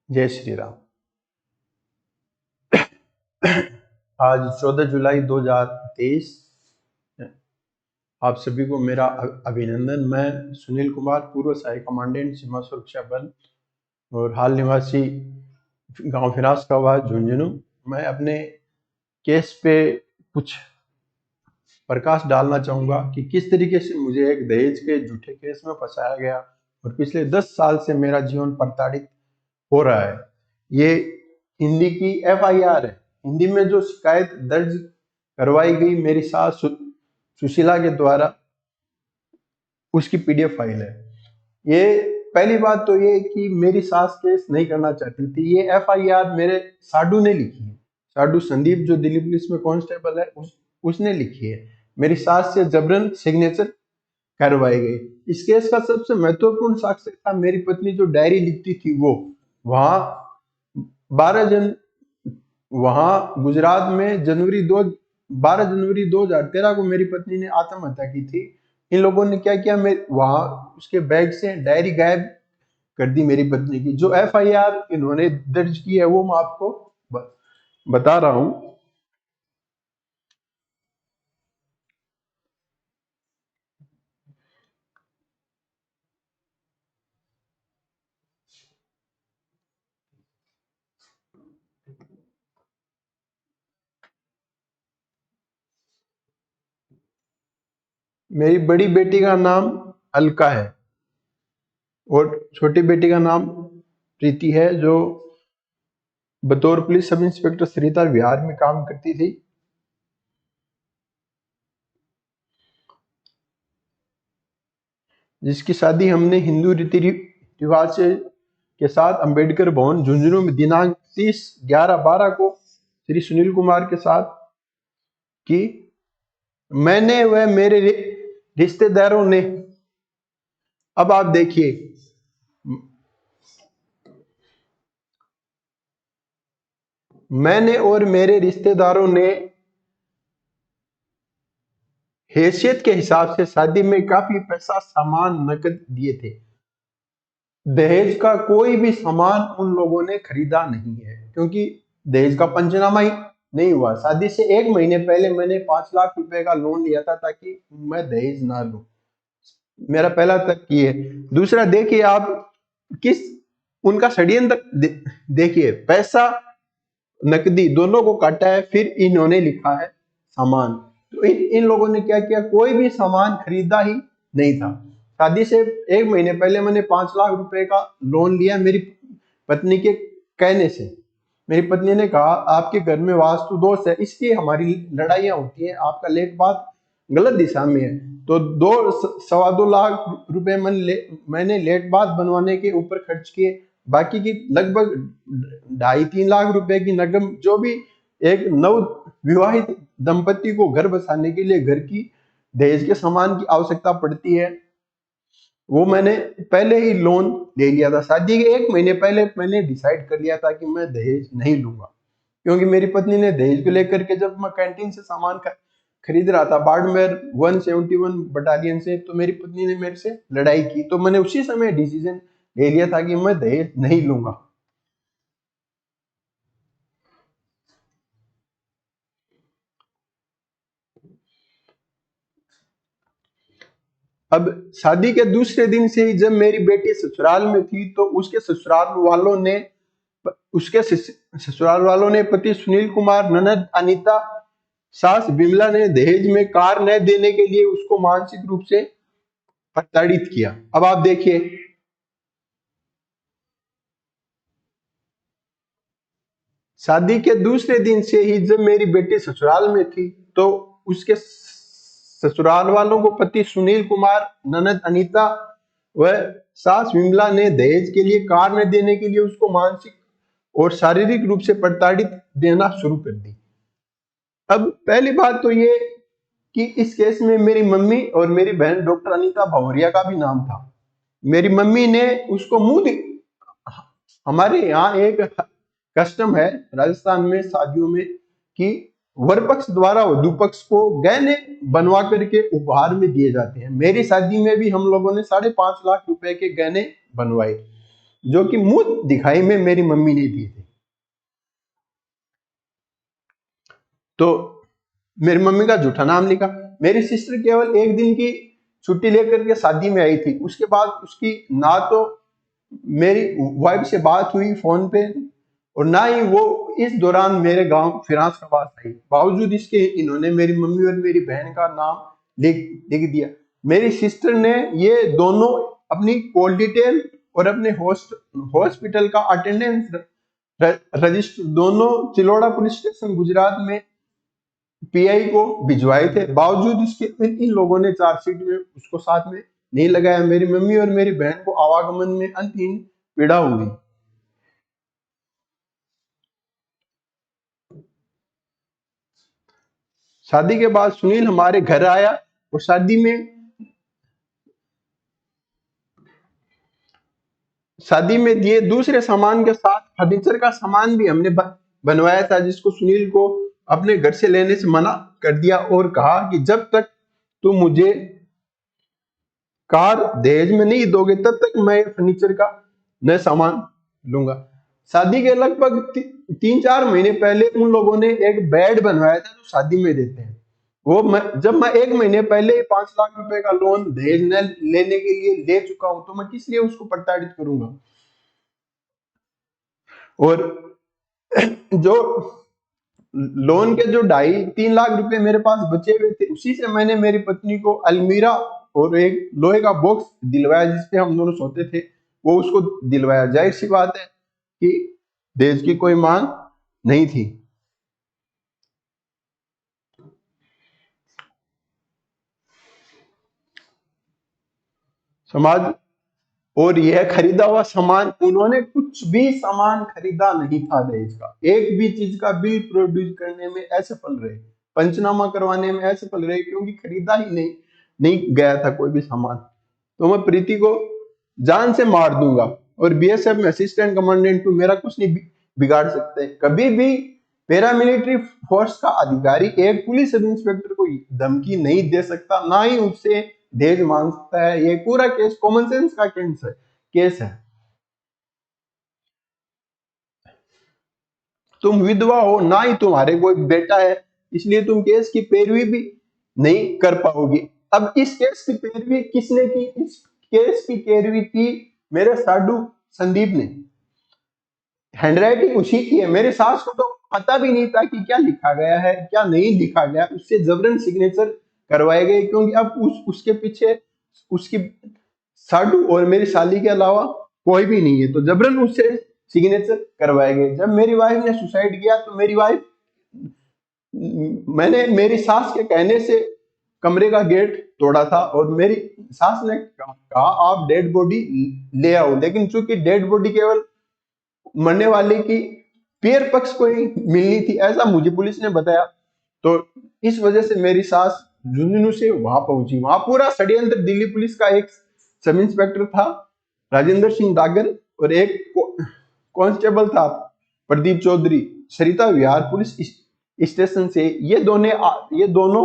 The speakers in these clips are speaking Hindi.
जय श्री राम। आज 14 जुलाई 2023। आप सभी को मेरा अभिनंदन। मैं सुनील कुमार, पूर्व सहायक कमांडेंट सीमा सुरक्षा बल और हाल निवासी गांव फिरास का आवाज झुंझुनू। मैं अपने केस पे कुछ प्रकाश डालना चाहूंगा कि किस तरीके से मुझे एक दहेज के झूठे केस में फंसाया गया और पिछले 10 साल से मेरा जीवन प्रताड़ित हो रहा है। ये हिंदी की FIR है। हिंदी में जो शिकायत दर्ज करवाई गई मेरी सास सुशीला के द्वारा, उसकी PDF फाइल है। ये पहली बात तो ये कि मेरी सास केस नहीं करना चाहती थी। ये FIR मेरे साडू ने लिखी है। साडू संदीप जो दिल्ली पुलिस में कांस्टेबल है, उसने लिखी है। मेरी सास से जबरन सिग्नेचर करवाई गई। इस केस का सबसे महत्वपूर्ण साक्ष्य था मेरी पत्नी जो डायरी लिखती थी वो। वहां 12 गुजरात में 12 जनवरी 2013 को मेरी पत्नी ने आत्महत्या की थी। इन लोगों ने क्या किया, वहां उसके बैग से डायरी गायब कर दी मेरी पत्नी की। जो FIR इन्होंने दर्ज की है वो मैं आपको बता रहा हूं। मेरी बड़ी बेटी का नाम अलका है और छोटी बेटी का नाम प्रीति है, जो बतौर पुलिस सब इंस्पेक्टर सरिता बिहार में काम करती थी। जिसकी शादी हमने हिंदू रीति रिवाज से के साथ अंबेडकर भवन झुंझुनू में दिनांक 30/11/12 को श्री सुनील कुमार के साथ की। मैंने व मेरे रिश्तेदारों ने, अब आप देखिए, मैंने और मेरे रिश्तेदारों ने हैसियत के हिसाब से शादी में काफी पैसा सामान नकद दिए थे। दहेज का कोई भी सामान उन लोगों ने खरीदा नहीं है, क्योंकि दहेज का पंचनामा ही नहीं हुआ। शादी से 1 महीने पहले मैंने 5 लाख रुपए का लोन लिया था ताकि मैं दहेज ना लूं। मेरा पहला तक ये है। दूसरा देखिए आप, किस उनका षड्यंत्र देखिए। पैसा नकदी दोनों को काटा है, फिर इन्होंने लिखा है सामान। तो इन लोगों ने क्या किया, कोई भी सामान खरीदा ही नहीं था। शादी से 1 महीने पहले मैंने 5 लाख रुपए का लोन लिया मेरी पत्नी के कहने से। मेरी पत्नी ने कहा आपके घर में वास्तु दोष है, इसलिए हमारी लड़ाइयां होती हैं, आपका लेख बात गलत दिशा में है। तो 2-2.25 लाख रुपए मैंने लेट बात बनवाने के ऊपर खर्च किए। बाकी की लगभग 2.5-3 लाख रुपए की नगम, जो भी एक नव विवाहित दंपति को घर बसाने के लिए घर की दहेज के सामान की आवश्यकता पड़ती है, वो मैंने पहले ही लोन ले लिया था। शादी के 1 महीने पहले मैंने डिसाइड कर लिया था कि मैं दहेज नहीं लूंगा, क्योंकि मेरी पत्नी ने दहेज को लेकर के, जब मैं कैंटीन से सामान खरीद रहा था बाड़मेर 171 बटालियन से, तो मेरी पत्नी ने मेरे से लड़ाई की। तो मैंने उसी समय डिसीजन ले लिया था कि मैं दहेज नहीं लूंगा। अब शादी के दूसरे दिन से ही जब मेरी बेटी ससुराल में थी, तो उसके ससुराल वालों ने पति सुनील कुमार, ननद अनीता, सास बिमला ने दहेज में कार न देने के लिए उसको मानसिक रूप से प्रताड़ित किया। अब आप देखिए, शादी के दूसरे दिन से ही जब मेरी बेटी ससुराल में थी, तो उसके ससुराल वालों को पति सुनील कुमार, ननद अनीता व सास विमला ने दहेज के लिए कार न देने के लिए उसको मानसिक और शारीरिक रूप से प्रताड़ित देना शुरू कर दी। अब पहली बात तो ये कि इस केस में मेरी मम्मी और मेरी बहन डॉक्टर अनीता भवरिया का भी नाम था। मेरी मम्मी ने उसको हमारे यहाँ एक कस्टम है राजस्थान में शादियों में कि वर पक्ष द्वारा वधु पक्ष को गहने बनवा करके उपहार में दिए जाते हैं। मेरी शादी में भी हम लोगों ने 5.5 लाख रुपए के गहने बनवाए। जो कि मुंह दिखाई में मेरी मम्मी ने दिए थे। तो मेरी मम्मी का झूठा नाम लिखा। मेरी सिस्टर केवल एक दिन की छुट्टी लेकर के शादी में आई थी। उसके बाद उसकी ना तो मेरी वाइफ से बात हुई फोन पे और ना ही वो इस दौरान मेरे गांव फिरांसखाबाद आई। बावजूद इसके इन्होंने मेरी मम्मी और मेरी बहन का नाम लिख लिख दिया। मेरी सिस्टर ने ये दोनों अपनी कॉल डिटेल और अपने हॉस्पिटल का अटेंडेंस रजिस्टर दोनों चिलोड़ा पुलिस स्टेशन गुजरात में पीआई को भिजवाए थे। बावजूद इसके इन लोगों ने चार्जशीट में उसको साथ में नहीं लगाया। मेरी मम्मी और मेरी बहन को आवागमन में अंतहीन पीड़ा हुई। शादी के बाद सुनील हमारे घर आया और शादी में दिए दूसरे सामान के साथ फर्नीचर का सामान भी हमने बनवाया था, जिसको सुनील को अपने घर से लेने से मना कर दिया और कहा कि जब तक तुम मुझे कार दहेज में नहीं दोगे तब तक मैं फर्नीचर का नया सामान लूंगा। शादी के लगभग 3-4 महीने पहले उन लोगों ने एक बेड बनवाया था जो शादी में देते हैं। जब मैं 1 महीने पहले ही 5 लाख रुपए का लोन दहेज न लेने के लिए ले चुका हूं, तो मैं किस लिए उसको प्रताड़ित करूंगा। और जो लोन के जो 2.5-3 लाख रुपए मेरे पास बचे हुए थे, उसी से मैंने मेरी पत्नी को अलमीरा और एक लोहे का बॉक्स दिलवाया जिसपे हम दोनों सोते थे, वो उसको दिलवाया। जाहिर सी बात है कि दहेज की कोई मांग नहीं थी। समाज और यह खरीदा हुआ सामान, उन्होंने कुछ भी सामान खरीदा नहीं था दहेज का। एक भी चीज का बिल प्रोड्यूस करने में असफल रहे, पंचनामा करवाने में असफल रहे, क्योंकि खरीदा ही नहीं गया था कोई भी सामान। तो मैं प्रीति को जान से मार दूंगा और बीएसएफ में असिस्टेंट कमांडेंट हूं, मेरा कुछ नहीं बिगाड़ सकते। कभी भी पैरामिलिट्री फोर्स का अधिकारी एक पुलिस सब इंस्पेक्टर को धमकी नहीं दे सकता, ना ही उससे दहेज मांग सकता है। ये पूरा केस कॉमन सेंस का केस है। तुम विधवा हो, ना ही तुम्हारे कोई बेटा है, इसलिए तुम केस की पैरवी भी नहीं कर पाओगी। अब इस केस की पैरवी किसने की? इस केस की पैरवी की मेरे साडू संदीप ने। हैंडराइटिंग उसी की है। मेरे सास को तो पता भी नहीं था कि क्या लिखा गया है क्या नहीं लिखा गया। उससे जबरन सिग्नेचर करवाए गए, क्योंकि अब उसके पीछे उसकी साडू और मेरी साली के अलावा कोई भी नहीं है, तो जबरन उससे सिग्नेचर करवाए गए। जब मेरी वाइफ ने सुसाइड किया तो मैंने मेरी सास के कहने से कमरे का गेट तोड़ा था और मेरी सास ने कहा आप डेड बॉडी ले आओ, लेकिन चूंकि डेड बॉडी केवल मरने वाले की पेयर पक्ष को ही मिलनी थी, ऐसा मुझे पुलिस ने बताया। तो इस वजह से मेरी सास झुंझुनू से वहां पहुंची। वहां पूरा षड्यंत्र दिल्ली पुलिस का एक सब इंस्पेक्टर था राजेंद्र सिंह डागर और एक कांस्टेबल था प्रदीप चौधरी, सरिता विहार पुलिस स्टेशन से। ये दोनों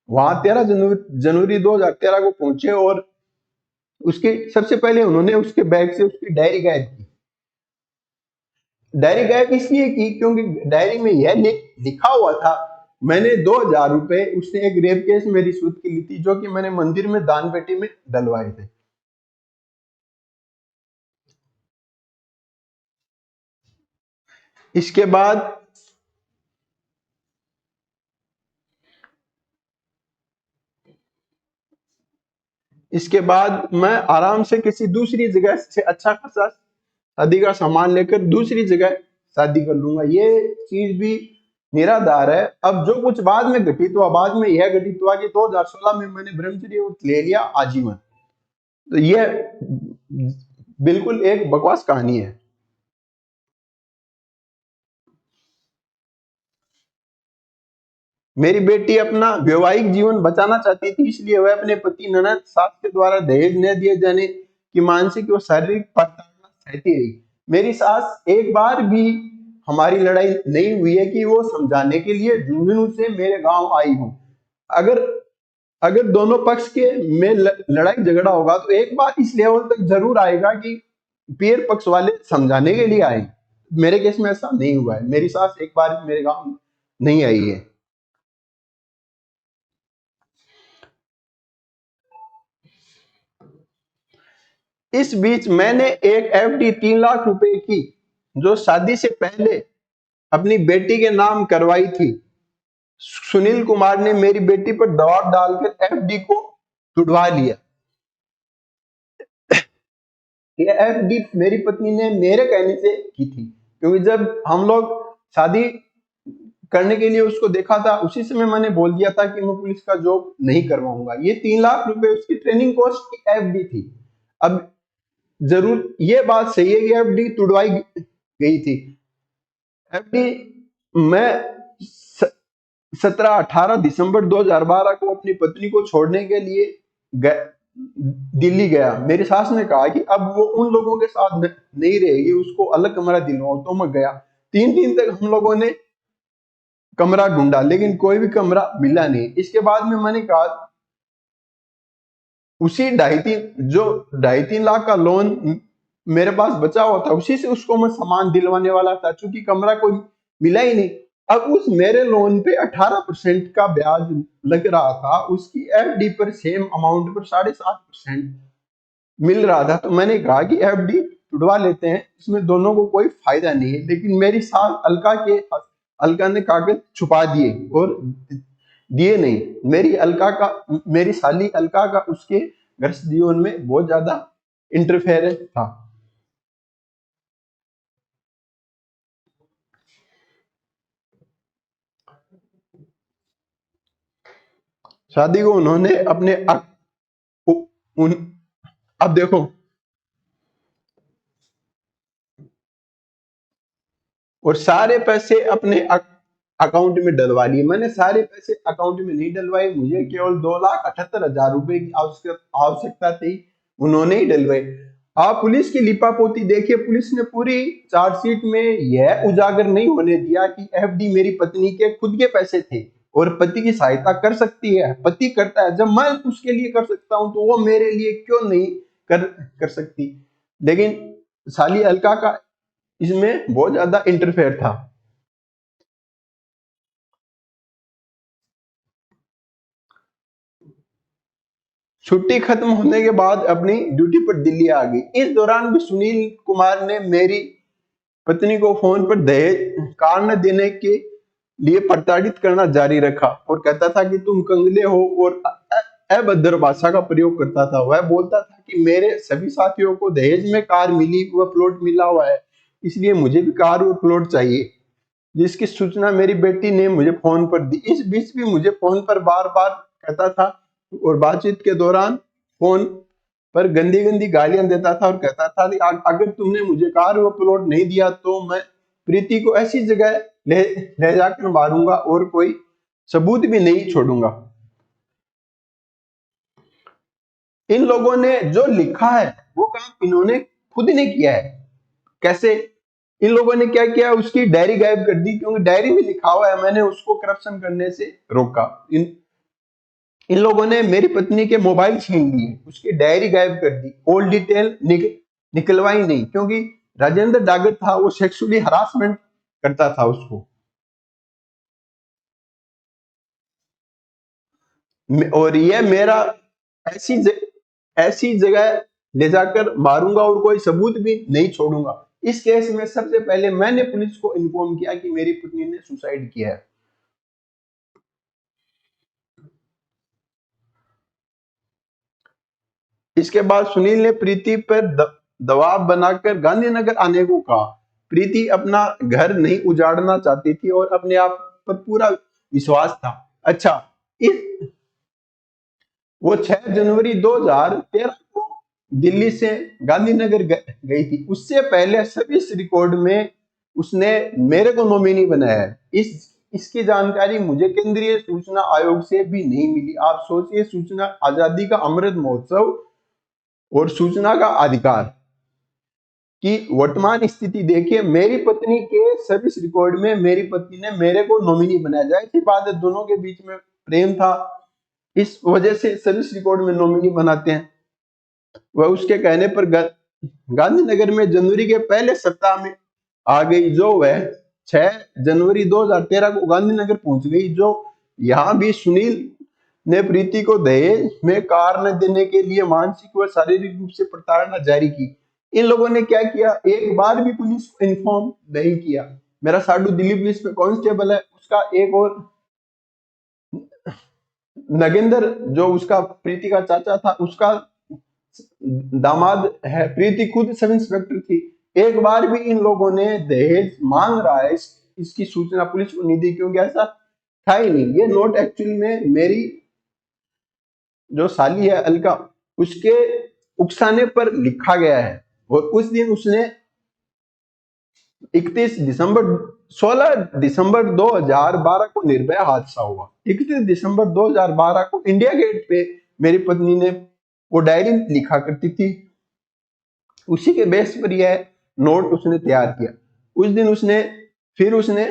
वहां 13 जनवरी 2013 को पहुंचे और उसके सबसे पहले उन्होंने उसके बैग से उसकी डायरी गायब की। डायरी गायब इसलिए की क्योंकि डायरी में यह लिखा हुआ था, मैंने 2,000 रुपए उसने एक रेप केस में रिश्वत की ली थी, जो कि मैंने मंदिर में दान पेटी में डलवाए थे। इसके बाद इसके बाद मैं आराम से किसी दूसरी जगह से अच्छा खासा शादी का सामान लेकर दूसरी जगह शादी कर लूंगा। ये चीज भी निराधार है। अब जो कुछ बाद में घटित हुआ, बाद में यह घटित हुआ कि 2016 में मैंने ब्रह्मचर्य ले लिया आजीवन। तो यह बिल्कुल एक बकवास कहानी है। मेरी बेटी अपना वैवाहिक जीवन बचाना चाहती थी, इसलिए वह अपने पति ननद सास के द्वारा दहेज न दिए जाने की मानसिक व शारीरिक प्रताड़ना सहती रही। मेरी सास एक बार भी हमारी लड़ाई नहीं हुई है कि वो समझाने के लिए झुंझुनू से मेरे गांव आई हूँ। अगर अगर दोनों पक्ष के में लड़ाई झगड़ा होगा तो एक बार इस लेवल तक जरूर आएगा कि पीर पक्ष वाले समझाने के लिए आए। मेरे केस में ऐसा नहीं हुआ है, मेरी सास एक बार मेरे गांव नहीं आई है। इस बीच मैंने एक एफडी 3 लाख रुपए की, जो शादी से पहले अपनी बेटी के नाम करवाई थी, सुनील कुमार ने मेरी बेटी पर दबाव डालकर एफडी को तुड़वा लिया। ये एफडी मेरी पत्नी ने मेरे कहने से की थी, क्योंकि जब हम लोग शादी करने के लिए उसको देखा था, उसी समय मैंने बोल दिया था कि मैं पुलिस का जॉब नहीं करवाऊंगा। ये 3 लाख रुपए उसकी ट्रेनिंग कॉस्ट की एफडी थी। अब जरूर ये बात सही है कि एफडी तुड़वाई गई थी। एफडी मैं 17-18 दिसंबर 2012 को अपनी पत्नी को छोड़ने के लिए दिल्ली गया। मेरी सास ने कहा कि अब वो उन लोगों के साथ नहीं रहेगी, उसको अलग कमरा दिलवाओ। तो मैं गया। 3 दिन तक हम लोगों ने कमरा ढूंढा, लेकिन कोई भी कमरा मिला नहीं। इसके बाद में मैंने कहा, उसी 2.5-3 लाख का लोन मेरे पास बचा हुआ था, उसी से उसको मैं सामान दिलवाने वाला था, क्योंकि कमरा कोई मिला ही नहीं। अब उस मेरे लोन पे 18% का ब्याज लग रहा था, उसकी एफडी पर सेम अमाउंट पर 7.5% मिल रहा था। तो मैंने कहा कि एफडी तुड़वा लेते हैं, इसमें दोनों को कोई फायदा नहीं है। लेकिन मेरी सास अलका ने कागज छुपा दिए और दिए नहीं। मेरी साली अलका का उसके गृहस्थ जीवन में बहुत ज्यादा इंटरफेरेंस था। शादी को उन्होंने अपने उन अब देखो, और सारे पैसे अपने अकाउंट में डलवा लिए। मैंने सारे पैसे अकाउंट में नहीं डलवाए, मुझे केवल 2,78,000 रुपए की आवश्यकता थी, उन्होंने ही डलवाए। आप पुलिस की लिपापोती देखिए, पुलिस ने पूरी चार्जशीट में यह उजागर नहीं होने दिया कि एफडी मेरी पत्नी के खुद के पैसे थे और पति की सहायता कर सकती है। पति करता है, जब मैं उसके लिए कर सकता हूं तो वो मेरे लिए क्यों नहीं कर सकती। लेकिन साली अलका का इसमें बहुत ज्यादा इंटरफेयर था। छुट्टी खत्म होने के बाद अपनी ड्यूटी पर दिल्ली आ गई। इस दौरान भी सुनील कुमार ने मेरी पत्नी को फोन पर दहेज कार न देने के लिए प्रताड़ित करना जारी रखा और कहता था कि तुम कंगले हो, और अभद्र भाषा का प्रयोग करता था। वह बोलता था कि मेरे सभी साथियों को दहेज में कार मिली व प्लॉट मिला हुआ है, इसलिए मुझे भी कार और प्लॉट चाहिए, जिसकी सूचना मेरी बेटी ने मुझे फोन पर दी। इस बीच भी मुझे फोन पर बार बार कहता था और बातचीत के दौरान फोन पर गंदी गंदी गालियां देता था और कहता था कि अगर तुमने मुझे कार व प्लॉट नहीं दिया तो मैं प्रीति को ऐसी जगह ले जाकर मारूंगा और कोई सबूत भी नहीं छोड़ूंगा। इन लोगों ने जो लिखा है वो काम इन्होंने खुद ने किया है। कैसे? इन लोगों ने क्या किया, उसकी डायरी गायब कर दी, क्योंकि डायरी में लिखा हुआ है। मैंने उसको करप्शन करने से रोका। इन लोगों ने मेरी पत्नी के मोबाइल छीन लिए, उसकी डायरी गायब कर दी, ऑल डिटेल निकलवाई नहीं, क्योंकि राजेंद्र डागर था, वो सेक्सुअली हरासमेंट करता था उसको। और ये मेरा ऐसी जगह ले जाकर मारूंगा और कोई सबूत भी नहीं छोड़ूंगा। इस केस में सबसे पहले मैंने पुलिस को इन्फॉर्म किया कि मेरी पत्नी ने सुसाइड किया है। इसके बाद सुनील ने प्रीति पर दबाव बनाकर गांधीनगर आने को कहा। प्रीति अपना घर नहीं उजाड़ना चाहती थी और अपने आप पर पूरा विश्वास था। अच्छा, इस वो 6 जनवरी 2013 को दिल्ली से गांधीनगर गई थी। उससे पहले सर्विस रिकॉर्ड में उसने मेरे को नॉमिनी बनाया है। इसकी जानकारी मुझे केंद्रीय सूचना आयोग से भी नहीं मिली। आप सोचिए, सूचना आजादी का अमृत महोत्सव और सूचना का अधिकार की वर्तमान स्थिति देखिए। मेरी पत्नी के सर्विस रिकॉर्ड में मेरी पत्नी ने मेरे को नॉमिनी बनाया। जाए थी बात है, दोनों के बीच में प्रेम था, इस वजह से सर्विस रिकॉर्ड में नॉमिनी बनाते हैं। वह उसके कहने पर गांधीनगर में जनवरी के पहले सप्ताह में आ गई, जो वह 6 जनवरी 2013 को गांधीनगर पहुंच गई। जो यहाँ भी सुनील ने प्रीति को दहेज में कार न देने के लिए मानसिक व शारीरिक रूप से प्रताड़ना जारी की। इन लोगों ने क्या किया, एक बार भी पुलिस को इन्फॉर्म नहीं किया। मेरा साडू दिल्ली पुलिस में कांस्टेबल है, उसका एक और नगेंद्र जो उसका प्रीति का चाचा था, उसका दामाद है। प्रीति खुद सब इंस्पेक्टर थी। एक बार भी इन लोगों ने दहेज मांग रहा है इसकी सूचना पुलिस को नहीं दी, क्योंकि ऐसा था ही नहीं। ये नोट एक्चुअली में मेरी जो साली है अलका, उसके उकसाने पर लिखा गया है। और उस दिन उसने 16 दिसंबर 2012 को निर्भया हादसा हुआ। 31 दिसंबर 2012 को इंडिया गेट पे मेरी पत्नी ने वो डायरी लिखा करती थी, उसी के बेस पर यह नोट उसने तैयार किया। उस दिन उसने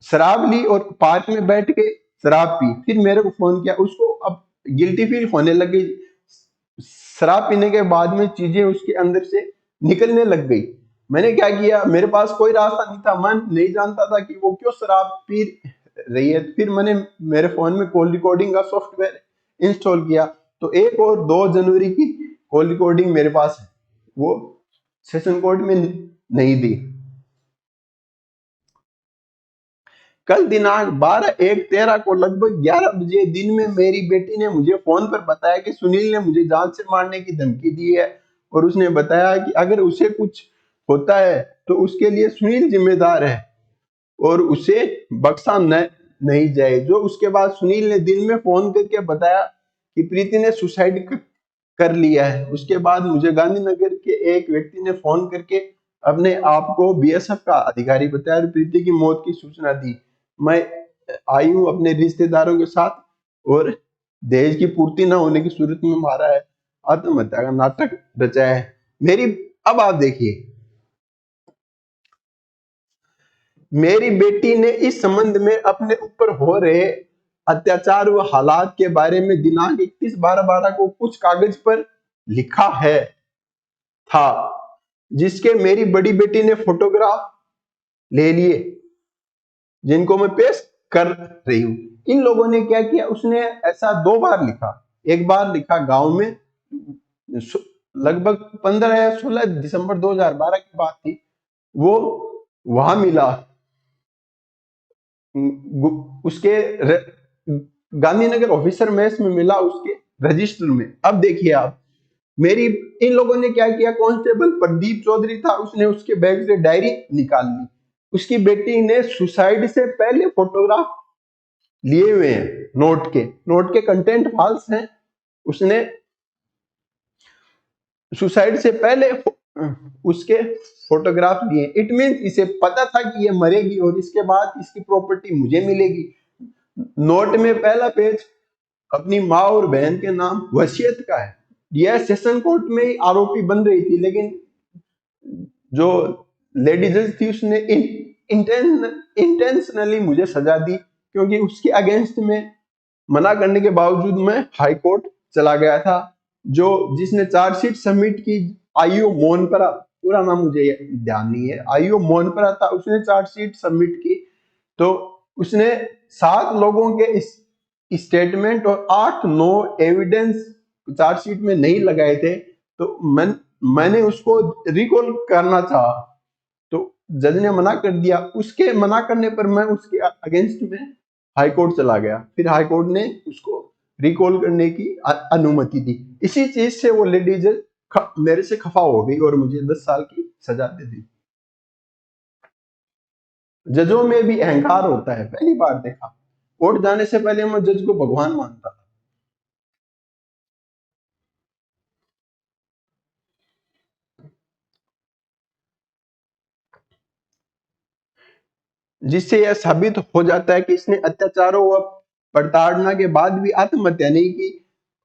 शराब ली और पार्क में बैठ के शराब पी, फिर मेरे को फोन किया। उसको अब गिल्टी फील होने लगी। शराब पीने के बाद में चीजें उसके अंदर से निकलने लग गई। मैंने क्या किया, मेरे पास कोई रास्ता नहीं था, मैं नहीं जानता था कि वो क्यों शराब पी रही है। फिर मैंने मेरे फोन में कॉल रिकॉर्डिंग का सॉफ्टवेयर इंस्टॉल किया, तो 1 और 2 जनवरी की कॉल रिकॉर्डिंग मेरे पास है, वो सेशन कोर्ट में नहीं दी। कल दिनांक 12/1/13 को लगभग 11 बजे दिन में मेरी बेटी ने मुझे फोन पर बताया कि सुनील ने मुझे जान से मारने की धमकी दी है, और उसने बताया कि अगर उसे कुछ होता है तो उसके लिए सुनील जिम्मेदार है और उसे बख्शा नहीं जाए। जो उसके बाद सुनील ने दिन में फोन करके बताया कि प्रीति ने सुसाइड कर लिया है। उसके बाद मुझे गांधीनगर के एक व्यक्ति ने फोन करके अपने आप को बीएसएफ का अधिकारी बताया और प्रीति की मौत की सूचना दी। मैं आई हूँ अपने रिश्तेदारों के साथ, और दहेज की पूर्ति न होने की सूरत में मारा है, आत्महत्या का नाटक रचाया है मेरी। अब आप देखिए, मेरी बेटी ने इस संबंध में अपने ऊपर हो रहे अत्याचार व हालात के बारे में दिनांक 31/12/12 को कुछ कागज पर लिखा है था, जिसके मेरी बड़ी बेटी ने फोटोग्राफ ले लिए, जिनको मैं पेश कर रही हूं। इन लोगों ने क्या किया, उसने ऐसा 2 बार लिखा। एक बार लिखा गांव में, लगभग 15 या 16 दिसंबर 2012 की बात थी, वो वहां मिला उसके गांधीनगर ऑफिसर मेस में मिला, उसके रजिस्टर में। अब देखिए आप, मेरी इन लोगों ने क्या किया, कांस्टेबल प्रदीप चौधरी था, उसने उसके बैग से डायरी निकाल ली। उसकी बेटी ने सुसाइड से पहले फोटोग्राफ लिए हुए हैं, नोट के कंटेंट फॉल्स हैं। उसने सुसाइड से पहले उसके फोटोग्राफ लिए। इट मीन इसे पता था कि ये मरेगी और इसके बाद इसकी प्रॉपर्टी मुझे मिलेगी। नोट में पहला पेज अपनी माँ और बहन के नाम वसीयत का है। यह सेशन कोर्ट में ही आरोपी बन रही थी, लेकिन जो लेडी जज थी उसने इंटेंशनली मुझे सजा दी, क्योंकि उसके अगेंस्ट में मना करने के बावजूद मैं हाई कोर्ट चला गया था। जो जिसने चार्जशीट सबमिट की, आईओ मोहनपरा, पूरा नाम मुझे ध्यान नहीं है, आईओ मोहनपरा था, उसने चार्जशीट सबमिट की। तो उसने 7 लोगों के इस स्टेटमेंट और 8-9 एविडेंस चार्जशीट में नहीं लगाए थे। तो मैंने उसको रिकॉल करना चाहा, तो जज ने मना कर दिया। उसके मना करने पर मैं उसके अगेंस्ट में हाई कोर्ट चला गया। फिर हाई कोर्ट ने उसको रिकॉल करने की अनुमति दी। इसी चीज से वो लेडी जज मेरे से खफा हो गई और मुझे 10 साल की सजा दे दी। जजों में भी अहंकार होता है, पहली बार देखा। कोर्ट जाने से पहले मैं जज को भगवान मानता था। जिससे यह साबित हो जाता है कि इसने अत्याचारों व प्रताड़ना के बाद भी आत्महत्या नहीं की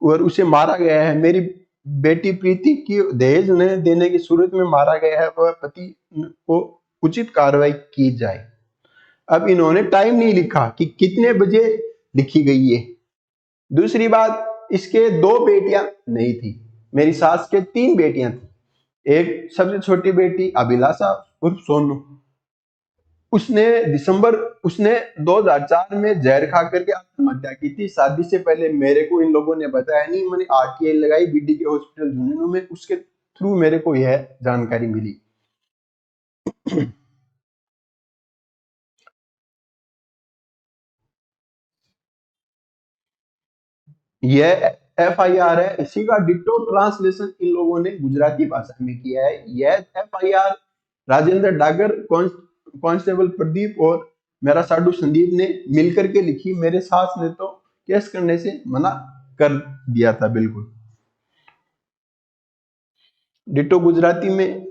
और उसे मारा गया है। मेरी बेटी प्रीति की दहेज न देने की सूरत में मारा गया है, वह पति को उचित कार्रवाई की जाए। अब इन्होंने टाइम नहीं लिखा कि कितने बजे लिखी गई है। दूसरी बात, इसके 2 बेटियां नहीं थी, मेरी सास के 3 बेटियां थी। एक सबसे छोटी बेटी अभिलाषा उर्फ सोनू, उसने दिसंबर उसने 2004 में जहर खा करके आत्महत्या की थी। शादी से पहले मेरे को इन लोगों ने बताया नहीं, मैंने आरटीआई लगाई बीडी के हॉस्पिटल झुंझुनू में, उसके थ्रू मेरे को यह जानकारी मिली। यह एफआईआर है, इसी का डिट्टो ट्रांसलेशन इन लोगों ने गुजराती भाषा में किया है। यह एफआईआर राजेंद्र डागर, कांस्टेबल प्रदीप और मेरा साडू संदीप ने मिलकर के लिखी। मेरे सास ने तो केस करने से मना कर दिया था बिल्कुल। डिट्टो गुजराती में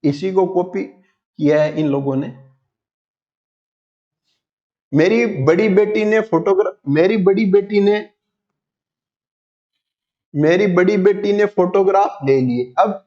इसी को कॉपी किया है इन लोगों ने। मेरी बड़ी बेटी ने फोटोग्राफ मेरी बड़ी बेटी ने फोटोग्राफ ले लिए। अब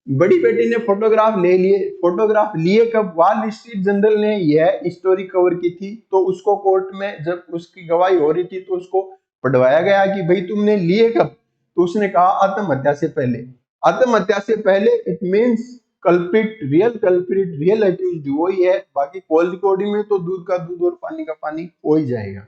बड़ी बेटी ने फोटोग्राफ ले लिए, फोटोग्राफ लिए कब? वॉल स्ट्रीट जर्नल ने यह स्टोरी कवर की थी, तो उसको कोर्ट में जब उसकी गवाही हो रही थी तो उसको पढ़वाया गया कि भाई तुमने लिए कब? तो उसने कहा आत्महत्या से पहले। आत्महत्या से पहले it means culprit real accused वही है। बाकी कॉल रिकॉर्डिंग में तो दूध का दूध और पानी का पानी हो ही जाएगा।